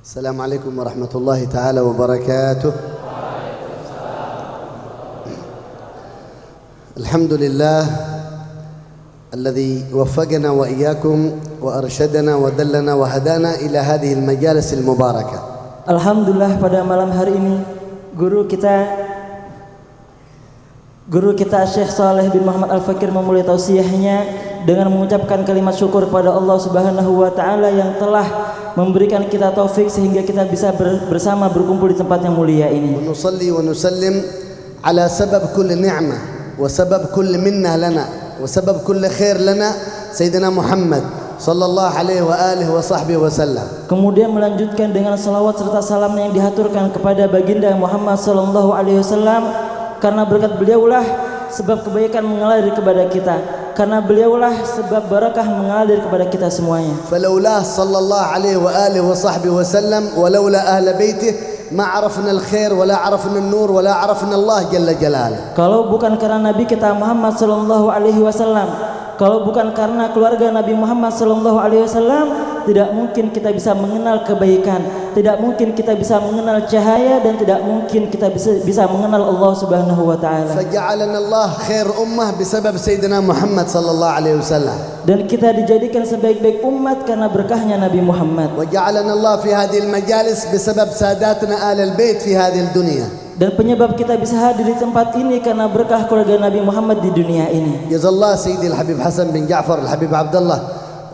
السلام عليكم ورحمة الله تعالى وبركاته. الحمد لله الذي وفقنا وإياكم وأرشدنا ودلنا وهدانا إلى هذه المجالس المباركة. Alhamdulillah, pada malam hari ini guru kita Syekh Saleh bin Muhammad Al-Fakir memulai tausiahnya dengan mengucapkan kalimat syukur kepada Allah Subhanahu wa taala yang telah memberikan kita taufik sehingga kita bisa bersama berkumpul di tempat yang mulia ini. Wa nusalli wa nusallim ala sabab kulli ni'mah wa sabab kulli minna lana wa sabab kulli khair lana Sayyidina Muhammad sallallahu alaihi wa alihi wa sahbihi wasallam. Kemudian melanjutkan dengan salawat serta salam yang dihaturkan kepada baginda Muhammad sallallahu alaihi wasallam, karena berkat beliaulah sebab kebaikan mengalir kepada kita, karena beliaulah sebab barakah mengalir kepada kita semuanya. Falaulah sallallahu alaihi wa alihi wa sahbihi wasallam walaula ahli baitih ma arafna al-khair wala arafna an-nur wala arafna Allah jalla jalaluhu. Kalau bukan karena Nabi kita Muhammad sallallahu alaihi wasallam, kalau bukan karena keluarga Nabi Muhammad sallallahu alaihi wasallam, tidak mungkin kita bisa mengenal kebaikan, tidak mungkin kita bisa mengenal cahaya, dan tidak mungkin kita bisa mengenal Allah Subhanahu wa taala. Faja'alana Allah khair ummah bisabab Sayyidina Muhammad sallallahu alaihi wasallam. Dan kita dijadikan sebaik-baik umat karena berkahnya Nabi Muhammad. Wa ja'alana Allah fi hadhihi al-majalis bisabab sadatna ahli al-bait fi hadhihi ad-dunya. Dan penyebab kita bisa hadir di tempat ini karena berkah keluarga Nabi Muhammad di dunia ini. Jazallah Sayyidi al-Habib Hasan bin Ja'far al-Habib Abdullah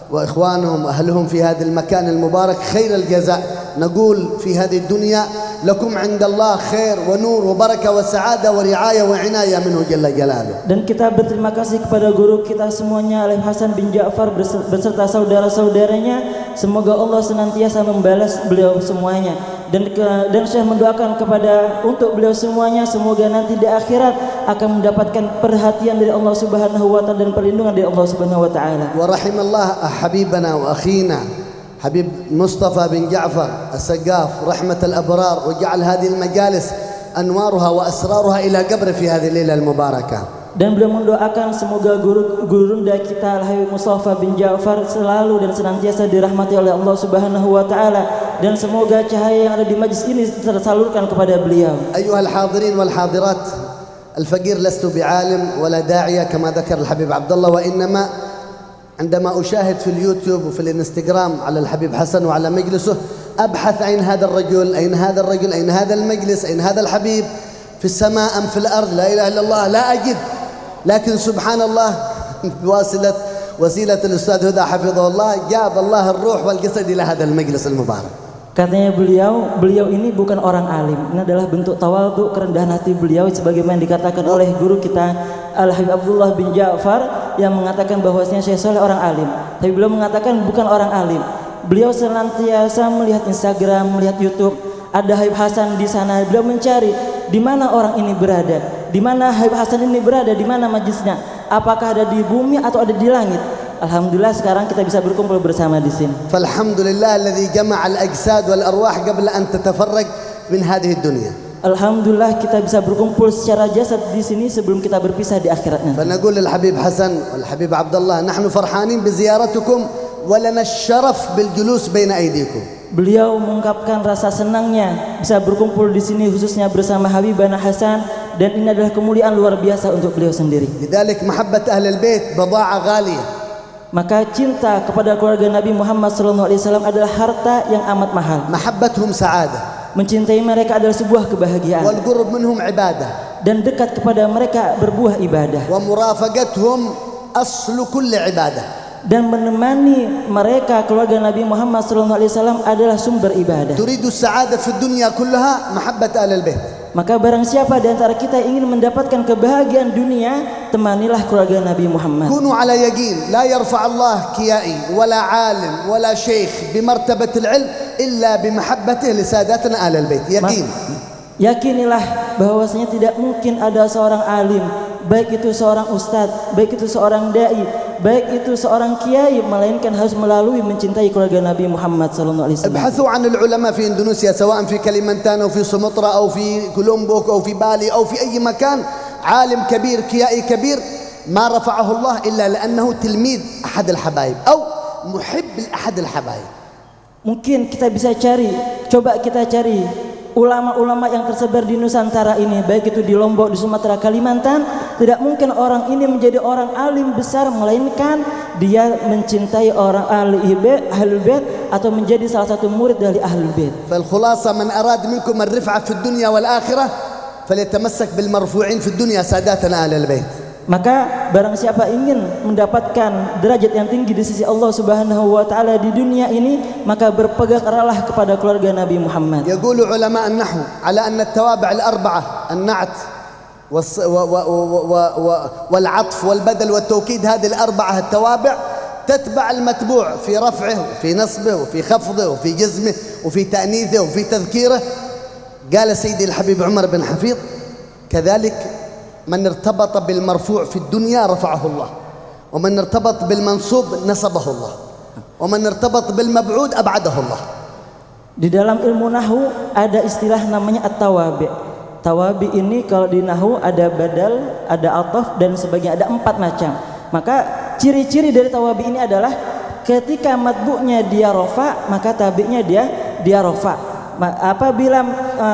wa ikhwanuhum ahluhum fi hadha al-makan al-mubarak khair al-jaza'. Naqul fi hadhihi ad-dunya lakum 'inda Allah khair wa nur wa barakah wa sa'adah wa ri'ayah wa 'inayah minhu jalla jalaluhu. Dan kita berterima kasih kepada guru kita semuanya, Alif Hasan bin Ja'far beserta saudara-saudaranya. Semoga Allah senantiasa membalas beliau semuanya. Dan saya mendoakan untuk beliau semuanya, semoga nanti di akhirat akan mendapatkan perhatian dari Allah Subhanahu wa taala dan perlindungan dari Allah Subhanahu wa taala. Wa rahimallah habibana wa akhina Habib Mustafa bin Ja'far As-Saggaf rahmat al-abrar wa ja'al hadhihi al-majalis anwaruha wa asraruha ila qabri fi hadhihi al-laila al-mubarakah. Dan beliau mendoakan semoga gurunda kita Al-Habib Mustafa bin Ja'far selalu dan senantiasa dirahmati oleh Allah Subhanahu wa taala, dan semoga cahaya yang ada di majlis ini tersalurkan kepada beliau. Ayyuhal hadirin wal hadirat, al-faqir lastu bi'alim wala da'iya kama dhakar al-Habib Abdullah, wa innama عندما أشاهد في اليوتيوب وفي الانستغرام على الحبيب حسن وعلى مجلسه أبحث أين هذا الرجل أين هذا الرجل أين هذا المجلس أين هذا الحبيب في السماء أم في الأرض، لا إله إلا الله لا أجد. لكن سبحان الله وسيلة الأستاذ هدى حفظه الله جاب الله الروح والجسد إلى هذا المجلس المبارك. Katanya beliau ini bukan orang alim. Ini adalah bentuk tawadhu, kerendahan hati beliau, sebagaimana dikatakan oleh guru kita Al-Habib Abdullah bin Ja'far yang mengatakan bahwasanya Syekh Saleh orang alim. Tapi beliau mengatakan bukan orang alim. Beliau senantiasa melihat Instagram, melihat YouTube, ada Habib Hasan di sana. Beliau mencari di mana orang ini berada, di mana Habib Hasan ini berada, di mana majlisnya, apakah ada di bumi atau ada di langit. Alhamdulillah sekarang kita bisa berkumpul bersama di sini. Falhamdulillah alladhi jama'a al-ajsad wal arwah qabla an tatafarraq min hadhihi ad-dunya. Alhamdulillah kita bisa berkumpul secara jasad di sini sebelum kita berpisah di akhirat nanti. Fanaqul lil Habib Hasan wal Habib Abdullah nahnu farhanin bi ziyaratikum wa lana asy-syaraf bil julus baina aydikum. Beliau mengungkapkan rasa senangnya bisa berkumpul di sini khususnya bersama Habibana Hasan, dan ini adalah kemuliaan luar biasa untuk beliau sendiri. Lidzalik mahabbat ahli al-bait badaa'a ghaliyah. Maka cinta kepada keluarga Nabi Muhammad SAW adalah harta yang amat mahal. Mahabbatuhum sa'adah. Mencintai mereka adalah sebuah kebahagiaan. Wal qurb minhum ibadah. Dan dekat kepada mereka berbuah ibadah. Wa murafaqatuhum aslu kulli ibadah. Dan menemani mereka keluarga Nabi Muhammad SAW adalah sumber ibadah. Turidu sa'adah fi dunya kullaha mahabbat ahli al-bait. Maka barang siapa di antara kita ingin mendapatkan kebahagiaan dunia, temanilah keluarga Nabi Muhammad. Kunu ala yaqin, la yarfa' Allah kiai wala alim wala syekh bi martabat al-ilm illa bi mahabbatihi li sadatina ahli al-bait. Yaqin. Yakinilah bahwasanya tidak mungkin ada seorang alim, baik itu seorang ustadz, baik itu seorang dai, baik itu seorang kiai, melainkan harus melalui mencintai keluarga Nabi Muhammad sallallahu alaihi wasallam. Ibhathu 'an al-ulama fi Indonesia, sawa'an fi Kalimantan atau fi Sumatra atau fi Lombok atau fi Bali atau fi ayyi makan, alim kabir, kiai kabir, ma rafa'ahu Allah illa li'annahu tilmid ahad al-habaib atau muhibb li ahad al-habaib. Mungkin kita bisa cari coba kita cari ulama-ulama yang tersebar di Nusantara ini, baik itu di Lombok, di Sumatera, Kalimantan, tidak mungkin orang ini menjadi orang alim besar melainkan dia mencintai orang ahlul bait atau menjadi salah satu murid dari ahlul bait. فالخلاصة من أراد منكم الرفعة في الدنيا والآخرة فليتمسك بالمرفوعين في الدنيا ساداتنا أهل البيت. Maka barang siapa ingin mendapatkan derajat yang tinggi di sisi Allah Subhanahu wa taala di dunia ini, maka berpegang eratlah kepada keluarga Nabi Muhammad. يقول علماء النحو على أن التوابع الأربعة النعت والعطف والبدل والتوكيد، هذه الأربعة التوابع تتبع المتبوع في رفعه وفي نصبه وفي خفضه وفي جزمه وفي تأنيثه وفي تذكيره. قال سيدي الحبيب عمر بن حفيظ كذلك من ارتبط بالمرفوع في الدنيا رفعه الله، ومن ارتبط بالمنصوب نصبه الله، ومن ارتبط بالمبعود أبعده الله. Di dalam ilmu nahwu ada istilah namanya at-tawabi. Tawabi ini kalau di nahwu ada badal, ada ataf dan sebagainya, ada 4 macam. Maka ciri-ciri dari tawabi ini adalah ketika matbu'nya dia rofa, maka tabi'nya dia rofa. Apabila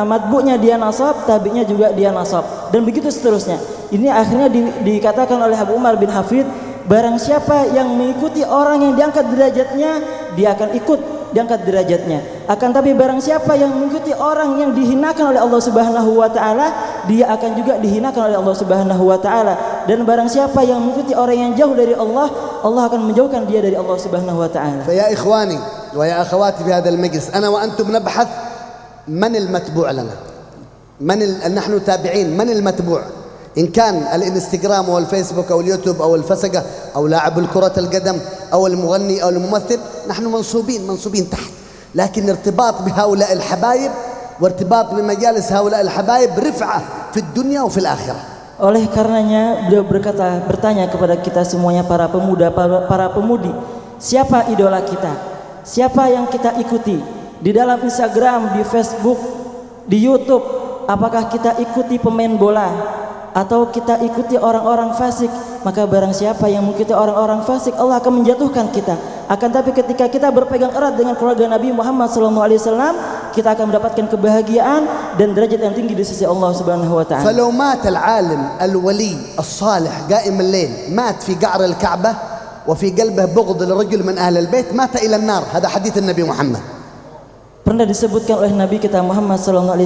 matbu'nya dia nasab, tabi'nya juga dia nasab, dan begitu seterusnya. Ini akhirnya dikatakan oleh Abu Umar bin Hafid, barang siapa yang mengikuti orang yang diangkat derajatnya, dia akan ikut diangkat derajatnya. Akan tapi barang siapa yang mengikuti orang yang dihinakan oleh Allah Subhanahu wa taala, dia akan juga dihinakan oleh Allah Subhanahu wa taala. Dan barang siapa yang mengikuti orang yang jauh dari Allah, Allah akan menjauhkan dia dari Allah Subhanahu wa taala. فيا إخواني ويا أخواتي في هذا المجلس، أنا وأنتم نبحث من المتبوع لنا، نحن تابعين من المتبوع، إن كان الانستغرام أو الفيسبوك أو اليوتيوب أو الفسقة أو لاعب الكرة القدم أو المغني أو الممثل، نحن منصوبين تحت. لكن ارتباط بهؤلاء الحبايب وارتباط بمجالس هؤلاء الحبايب رفعة في الدنيا وفي الآخرة. Oleh karenanya beliau bertanya kepada kita semuanya, para pemuda, para pemudi, siapa idola kita? Siapa yang kita ikuti? Di dalam Instagram, di Facebook, di YouTube, apakah kita ikuti pemain bola atau kita ikuti orang-orang fasik? Maka barang siapa yang mengikuti orang-orang fasik, Allah akan menjatuhkan kita. Akan tapi ketika kita berpegang erat dengan keluarga Nabi Muhammad SAW, kita akan mendapatkan kebahagiaan dan derajat yang tinggi di sisi Allah Subhanahu wa taala. فلو مات العالم الولي الصالح قائم الليل مات في قعر الكعبة وفي قلبه بغض لرجل من أهل البيت مات إلى النار. هذا حديث النبي محمد. Pernah disebutkan oleh Nabi kita Muhammad SAW,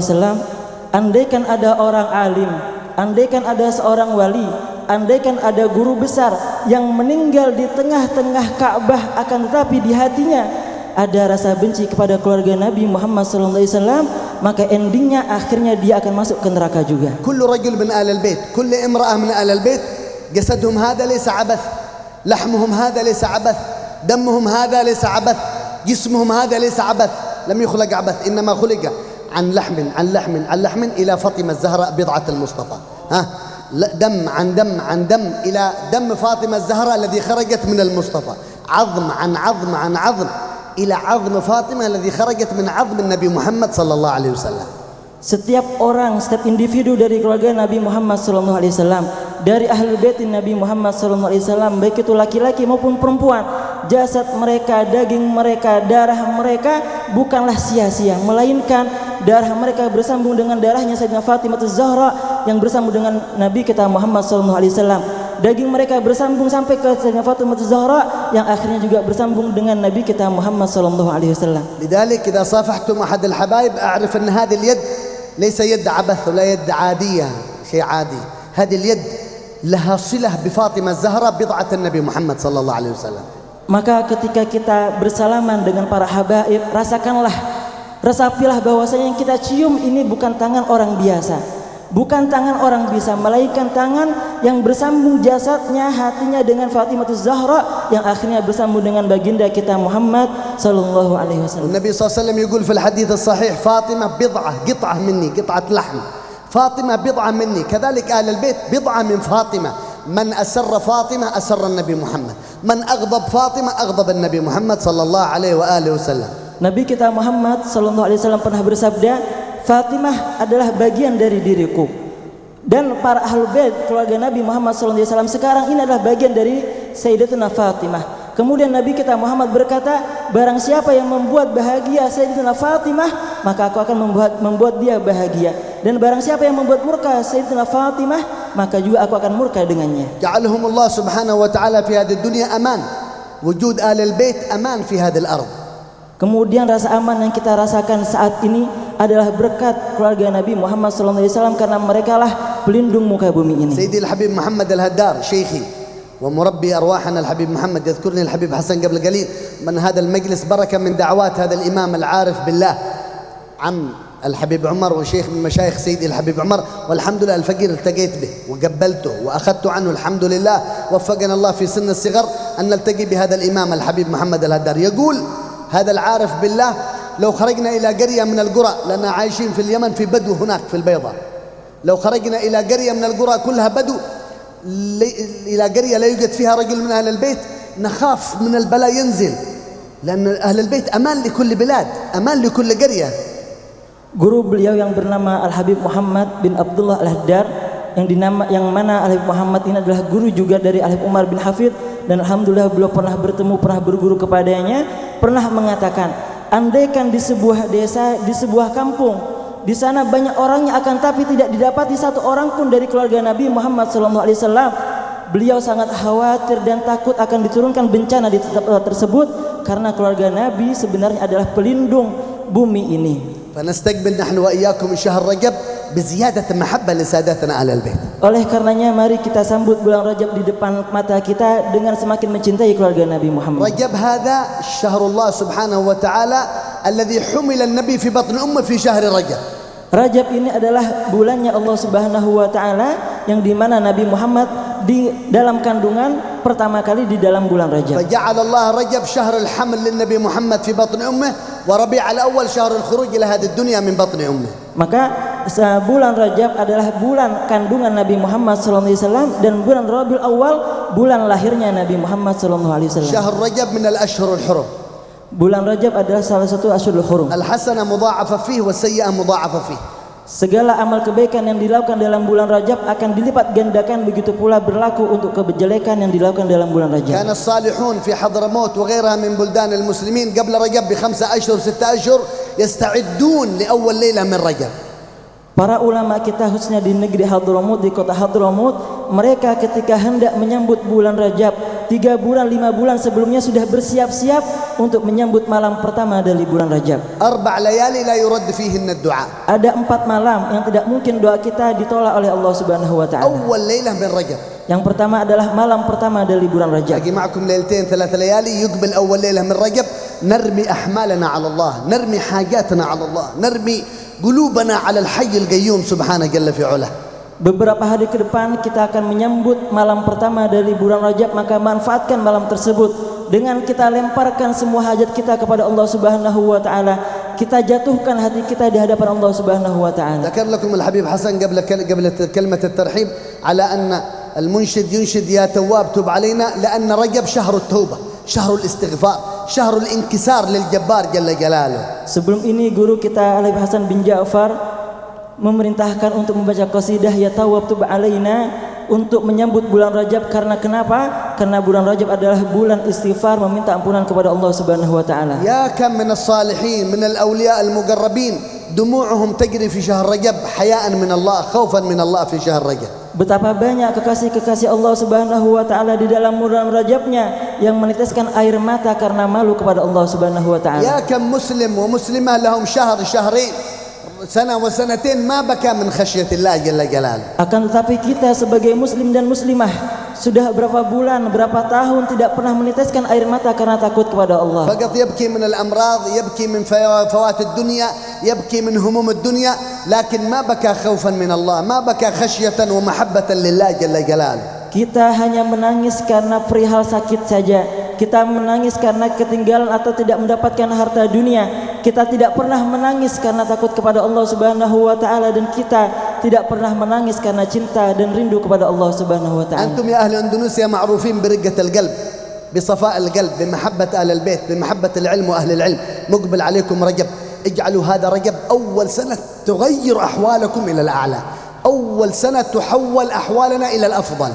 andaikan ada orang alim, andaikan ada seorang wali, andaikan ada guru besar yang meninggal di tengah-tengah Ka'bah, akan tetapi di hatinya ada rasa benci kepada keluarga Nabi Muhammad SAW, maka endingnya akhirnya dia akan masuk ke neraka juga. كل رجل من أهل البيت، كل امرأة من أهل البيت، جسدهم هذا ليس عبث، لحمهم هذا ليس عبث، دمهم هذا ليس عبث، جسمهم هذا ليس عبث. لم يخلق عبث، إنما خلق عن لحم إلى فاطمة الزهراء بضعة المصطفى. دم عن دم إلى دم فاطمة الزهراء الذي خرجت من المصطفى. عظم عن عظم إلى عظم فاطمة الذي خرجت من عظم النبي محمد صلى الله عليه وسلم. Setiap orang, setiap individu dari keluarga Nabi Muhammad SAW, dari ahlul bait Nabi Muhammad SAW, baik itu laki-laki maupun perempuan, jasad mereka, daging mereka, darah mereka bukanlah sia-sia, melainkan darah mereka bersambung dengan darahnya Sayyidina Fatimah Az-Zahra yang bersambung dengan Nabi kita Muhammad SAW. Daging mereka bersambung sampai ke Sayyidina Fatimah Az-Zahra yang akhirnya juga bersambung dengan Nabi kita Muhammad SAW. لذلك إذا صافحتم أحد الحبايب أعرف أن هذه اليد ليس يد عبث ولا يد عادية شيء عادي. هذه اليد لها صلة بفاطمة الزهراء بضعة النبي محمد صلى الله عليه وسلم. Maka ketika kita bersalaman dengan para habaib, resapilah bahwasanya yang kita cium ini bukan tangan orang biasa, bukan tangan orang biasa, melainkan tangan yang bersambung jasadnya, hatinya dengan Fatimah Az-Zahra yang akhirnya bersambung dengan baginda kita Muhammad sallallahu alaihi wasallam. النبي صلى الله عليه وسلم يقول في الحديث الصحيح فاطمة قطعة مني، قطعة لحم. فاطمة بضعة مني، كذلك أهل البيت بضعة من فاطمة. من أسر فاطمة أسر النبي محمد، من أغضب فاطمة أغضب النبي محمد صلى الله عليه وآله وسلم. Nabi kita Muhammad sallallahu alaihi wasallam pernah bersabda, Fatimah adalah bagian dari diriku. Dan para ahlul bait keluarga Nabi Muhammad sallallahu alaihi wasallam sekarang ini adalah bagian dari Sayyidatuna Fatimah. Kemudian Nabi kita Muhammad berkata, barang siapa yang membuat bahagia Sayyidatuna Fatimah, maka aku akan membuat dia bahagia. Dan barang siapa yang membuat murka Sayyidatina Fatimah, maka juga aku akan murka dengannya. جعلهم الله سبحانه وتعالى في هذه الدنيا أمان. وجود آل البيت أمان في هذه الأرض. Kemudian rasa aman yang kita rasakan saat ini adalah berkat keluarga Nabi Muhammad SAW, karena mereka lah pelindung muka bumi ini. سيدي الحبيب محمد الهدار شيخي ومربي أرواحنا الحبيب محمد، يذكرني الحبيب حسن قبل قليل من هذا المجلس بركة من دعوات هذا الإمام العارف بالله عم الحبيب عمر، وشيخ من مشايخ سيدي الحبيب عمر. والحمد لله الفقير التقيت به وقبلته وأخذت عنه، الحمد لله وفقنا الله في سن الصغر أن نلتقي بهذا الإمام الحبيب محمد الهدار. يقول هذا العارف بالله لو خرجنا إلى قرية من القرى، لأننا عايشين في اليمن في بدو هناك في البيضة، لو خرجنا إلى قرية من القرى كلها بدو إلى قرية لا يوجد فيها رجل من أهل البيت، نخاف من البلاء ينزل، لأن أهل البيت أمان لكل بلاد، أمان لكل قرية. Guru beliau yang bernama Al-Habib Muhammad bin Abdullah Al-Haddar, yang mana Al-Habib Muhammad ini adalah guru juga dari Al-Habib Umar bin Hafid, dan alhamdulillah beliau pernah bertemu, pernah berguru kepadanya, pernah mengatakan, andaikan di sebuah desa, di sebuah kampung, di sana banyak orangnya akan tapi tidak didapati satu orang pun dari keluarga Nabi Muhammad SAW, beliau sangat khawatir dan takut akan diturunkan bencana di tempat tersebut, karena keluarga Nabi sebenarnya adalah pelindung bumi ini. فنستقبل نحن وإياكم شهر رجب بزيادة محبة لسادتنا أهل البيت. Oleh karenanya mari kita sambut bulan Rajab di depan mata kita dengan semakin mencintai keluarga Nabi Muhammad. رجب هذا شهر الله سبحانه وتعالى الذي حمل النبي في بطن أمه في شهر رجب. Rajab ini adalah bulannya Allah Subhanahu wa taala, yang dimana Nabi Muhammad di dalam kandungan pertama kali di dalam bulan Rajab. فجعل الله رجب شهر الحمل للنبي محمد في بطن أمه، وربيع الأول شهر الخروج إلى هذه الدنيا من بطن أمه. Maka bulan Rajab adalah bulan kandungan Nabi Muhammad SAW, dan bulan Rabiul Awal bulan lahirnya Nabi Muhammad SAW. شهر رجب من الأشهر الحرم. Bulan Rajab adalah salah satu Ashhurul Hurum. الحسنة مضاعفة فيه والسيئة مضاعفة فيه. Segala amal kebaikan yang dilakukan dalam bulan Rajab akan dilipat gandakan, begitu pula berlaku untuk kejelekan yang dilakukan dalam bulan Rajab. كان الصالحون في حضرموت وغيرها من بلدان المسلمين قبل رجب ب5 أشهر 6 أشهر يستعدون لأول ليلة من رجب. Para ulama kita khususnya di negeri Hadramut, di kota Hadramut, mereka ketika hendak menyambut bulan Rajab 3 bulan 5 bulan sebelumnya sudah bersiap-siap untuk menyambut malam pertama dari bulan Rajab. 4 ليالي لا يرد فيهن الدعاء. Ada 4 malam yang tidak mungkin doa kita ditolak oleh Allah Subhanahu wa taala. أول ليلة من رجب. Yang pertama adalah malam pertama dari bulan Rajab. باقي معكم ليلتين 3 ليالي يقبل أول ليلة من رجب، نرمي أحمالنا على الله، نرمي حاجاتنا على الله، نرمي قلوبنا على الحي القيوم سبحانه جل في علاه. Beberapa hari ke depan kita akan menyambut malam pertama dari bulan Rajab, maka manfaatkan malam tersebut dengan kita lemparkan semua hajat kita kepada Allah Subhanahu wa taala. Kita jatuhkan hati kita di hadapan Allah Subhanahu wa taala. ذكر لكم الحبيب حسن قبل كلمة الترحيب على أن المنشد ينشد يا تواب تب علينا، لأن رجب شهر التوبة، شهر الاستغفار، شهر الانكسار للجبار جل جلاله. Sebelum ini guru kita Al-Habib Hasan bin Ja'far memerintahkan untuk membaca qasidah ya tawab tub alaina untuk menyambut bulan Rajab. Karena kenapa? Karena bulan Rajab adalah bulan istighfar, meminta ampunan kepada Allah Subhanahu wa taala. يا كم من الصالحين من الأولياء المقربين دموعهم تجري في شهر رجب حياء من الله خوفا من الله في شهر رجب. Betapa banyak kekasih-kekasih Allah Subhanahu wa taala di dalam bulan Rajabnya yang meneteskan air mata karena malu kepada Allah Subhanahu wa taala. يا كم مسلم ومسلمة لهم شهر شهرين سنة وسنتين ما بكى من خشية الله جل جلاله. Akan tetapi kita sebagai muslim dan muslimah sudah berapa bulan, berapa tahun tidak pernah meneteskan air mata karena takut kepada Allah. فقط يبكي من الأمراض، يبكي من فوات الدنيا، يبكي من هموم الدنيا، لكن ما بكى خوفا من الله، ما بكى خشية ومحبة لله جل جلاله. Kita hanya menangis karena perihal sakit saja. Kita menangis karena ketinggalan atau tidak mendapatkan harta dunia. Kita tidak pernah menangis karena takut kepada Allah Subhanahu wa taala, dan kita tidak pernah menangis karena cinta dan rindu kepada Allah Subhanahu wa taala. أنتم يا أهل إندونيسيا معروفين برقة القلب، بصفاء القلب، بمحبة أهل البيت، بمحبة العلم وأهل العلم. مقبل عليكم رجب، اجعلوا هذا رجب أول سنة تغير أحوالكم إلى الأعلى، أول سنة تحول أحوالنا إلى الأفضل.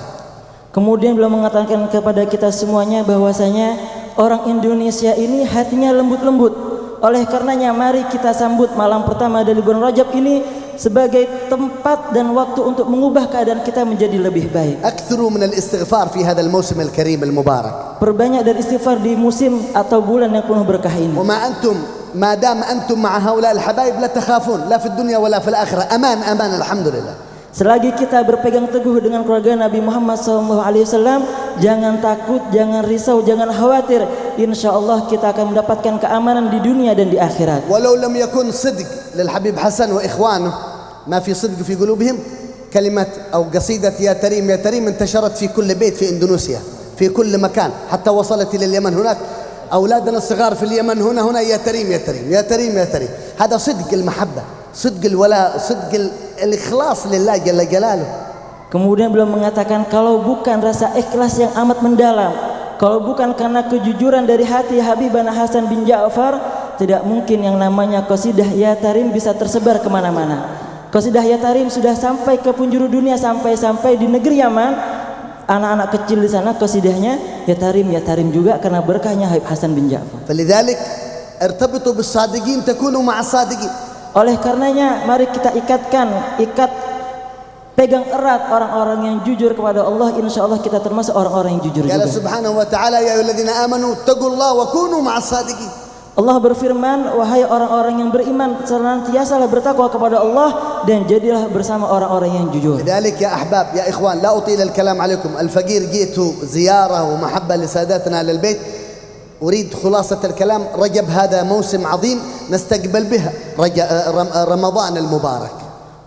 Kemudian beliau mengatakan kepada kita semuanya bahwasanya orang Indonesia ini hatinya lembut-lembut, Oleh karenanya mari kita sambut malam pertama dari bulan Rajab ini sebagai tempat dan waktu untuk mengubah keadaan kita menjadi lebih baik. أكثروا من الاستغفار في هذا الموسم الكريم المبارك. Perbanyak dari istighfar di musim atau bulan yang penuh berkah ini. وما أنتم ما دام أنتم مع هؤلاء الحبايب لا تخافون لا في الدنيا ولا في الآخرة. أمان أمان الحمد لله. Selagi kita berpegang teguh dengan keluarga Nabi Muhammad SAW, jangan takut, jangan risau, jangan khawatir. Insya Allah kita akan mendapatkan keamanan di dunia dan di akhirat. ولو لم يكن صدق للحبيب حسن وإخوانه ما في صدق في قلوبهم كلمة أو قصيدة يا تريم يا تريم انتشرت في كل بيت في إندونيسيا في كل مكان حتى وصلت إلى اليمن. هناك أولادنا الصغار في اليمن هنا يا تريم يا تريم يا تريم يا تريم. هذا صدق المحبة، صدق الولاء، صدق الإخلاص لله جل جلاله. Kemudian beliau mengatakan kalau bukan rasa ikhlas yang amat mendalam, kalau bukan karena kejujuran dari hati Habibana Hasan bin Ja'far, tidak mungkin yang namanya qasidah Ya Tarim bisa tersebar kemana-mana. Qasidah Ya Tarim sudah sampai ke penjuru dunia, sampai di negeri Yaman. Anak-anak kecil di sana qasidahnya Ya Tarim juga karena berkahnya Habib Hasan bin Ja'far. فلذلك ارتبطوا بالصادقين تكونوا مع الصادقين. Oleh karenanya mari kita pegang erat orang-orang yang jujur kepada Allah. Insya Allah kita termasuk orang-orang yang jujur قال juga. سبحانه وتعالى يا أيها الذين آمنوا اتقوا الله وكونوا مع الصادقين. Allah berfirman, wahai orang-orang yang beriman, senantiasalah bertakwa kepada Allah dan jadilah bersama orang-orang yang jujur. لذلك يا أحباب يا إخوان لا أطيل الكلام عليكم. الفقير جئت زيارة ومحبة لساداتنا على البيت. أريد خلاصة الكلام. رجب هذا موسم عظيم نستقبل به رمضان المبارك.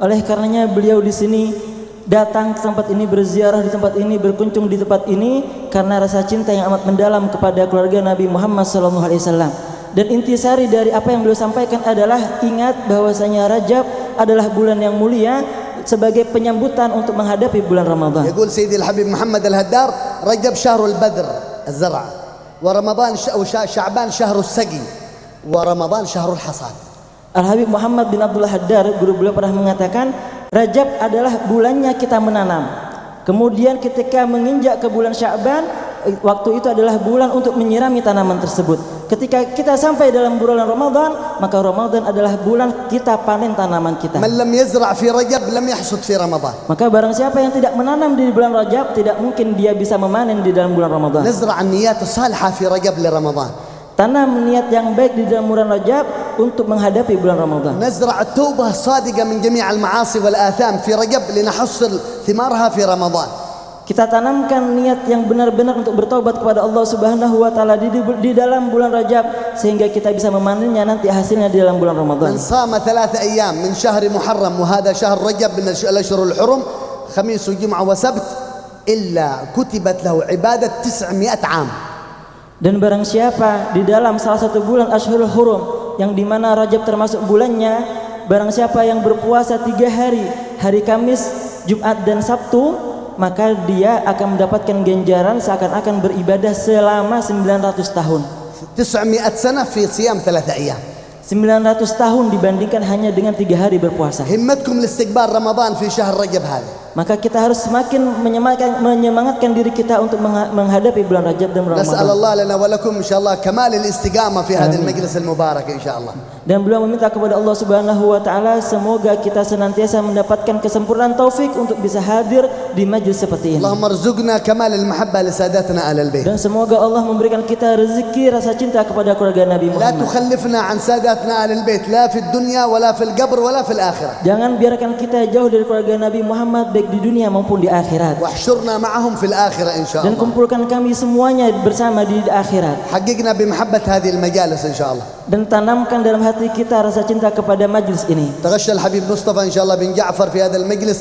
Oleh karenanya beliau di sini datang ke tempat ini, berziarah di tempat ini, berkunjung di tempat ini karena rasa cinta yang amat mendalam kepada keluarga Nabi Muhammad SAW. Dan intisari dari apa yang beliau sampaikan adalah ingat bahwasanya Rajab adalah bulan yang mulia sebagai penyambutan untuk menghadapi bulan Ramadan. يقول سيدي الحبيب محمد الهدار رجب شهر البذر الزرع ورمضان شعبان شهر السقي ورمضان شهر الحصاد. Al-Habib Muhammad bin Abdullah Haddar, guru beliau pernah mengatakan Rajab adalah bulannya kita menanam. Kemudian ketika menginjak ke bulan Sya'ban, waktu itu adalah bulan untuk menyirami tanaman tersebut. Ketika kita sampai dalam bulan Ramadan, maka Ramadan adalah bulan kita panen tanaman kita. من لم يزرع في رجب لم يحصد في رمضان. Maka barang siapa yang tidak menanam di bulan Rajab, tidak mungkin dia bisa memanen di dalam bulan Ramadan. نزرع النيات الصالحة في رجب لرمضان. Tanam niat yang baik di dalam bulan Rajab untuk menghadapi bulan Ramadan. نزرع التوبة الصادقة من جميع المعاصي والآثام في رجب لنحصل ثمارها في رمضان. Kita tanamkan niat yang benar-benar untuk bertobat kepada Allah Subhanahu wa taala di dalam bulan Rajab sehingga kita bisa memanennya nanti hasilnya di dalam bulan Ramadan. من صام 3 أيام من شهر محرم وهذا شهر رجب من الأشهر الحرم خميس وجمعة وسبت إلا كتبت له عبادة 900 عام. Dan barang siapa di dalam salah satu bulan Ashhurul Hurum yang dimana Rajab termasuk bulannya, barang siapa yang berpuasa 3 hari, hari Kamis, Jumat dan Sabtu, maka dia akan mendapatkan ganjaran seakan-akan beribadah selama 900 tahun. 900 سنة في صيام 3 أيام. 900 tahun dibandingkan hanya dengan 3 hari berpuasa. همتكم لاستقبال رمضان في شهر رجب هذا. Maka kita harus semakin menyemangatkan diri kita untuk menghadapi bulan Rajab dan bulan نسأل Ramadan. الله لنا ولكم إن شاء الله كمال الاستقامة في هذا المجلس المبارك إن شاء الله. Dan beliau meminta kepada Allah Subhanahu wa taala semoga kita senantiasa mendapatkan kesempurnaan taufik untuk bisa hadir di majlis seperti ini. اللهم ارزقنا كمال المحبة لساداتنا أهل البيت. Dan semoga Allah memberikan kita rezeki rasa cinta kepada keluarga Nabi لا Muhammad. تخلفنا عن ساداتنا أهل البيت لا في الدنيا ولا في القبر ولا في الآخرة. Jangan biarkan kita jauh dari keluarga Nabi Muhammad baik di dunia maupun di akhirat. واحشرنا معهم في الآخرة إن شاء Dan الله. kumpulkan kami semuanya bersama di akhirat. حققنا بمحبة هذه المجالس إن شاء الله. Dan tanamkan dalam hati kita rasa cinta kepada majlis ini. تغشى الحبيب مصطفى إن شاء الله بن جعفر في هذا المجلس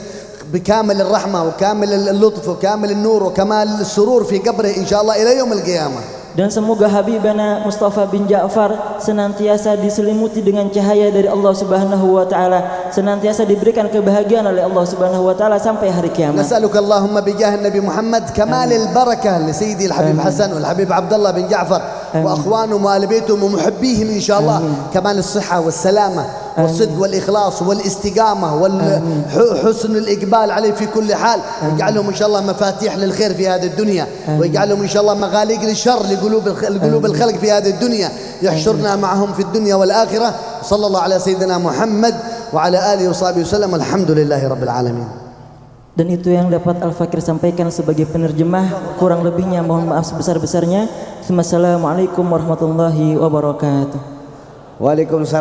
بكامل الرحمة وكامل اللطف وكامل النور وكمال السرور في قبره إن شاء الله إلى يوم القيامة. Dan semoga Habibana Mustafa bin Ja'far senantiasa diselimuti dengan cahaya dari Allah Subhanahu wa taala, senantiasa diberikan kebahagiaan oleh Allah Subhanahu wa taala sampai hari kiamat. نسألك اللهم بجاه النبي محمد كمال البركة لسيدي الحبيب حسن والحبيب عبد الله بن جعفر وأخوانهم وآل بيتهم ومحبيهم إن شاء الله كمان الصحة والسلامة والصدق والإخلاص والاستقامة وحسن الإقبال عليه في كل حال، ويجعلهم إن شاء الله مفاتيح للخير في هذه الدنيا، ويجعلهم إن شاء الله مغاليق للشر لقلوب الخلق في هذه الدنيا، يحشرنا معهم في الدنيا والآخرة. صلى الله على سيدنا محمد وعلى آله وصحبه وسلم. الحمد لله رب العالمين. Dan itu yang dapat Al-Fakir sampaikan sebagai penerjemah, kurang lebihnya mohon maaf sebesar-besarnya. Assalamualaikum warahmatullahi wabarakatuh. Waalaikumsalam.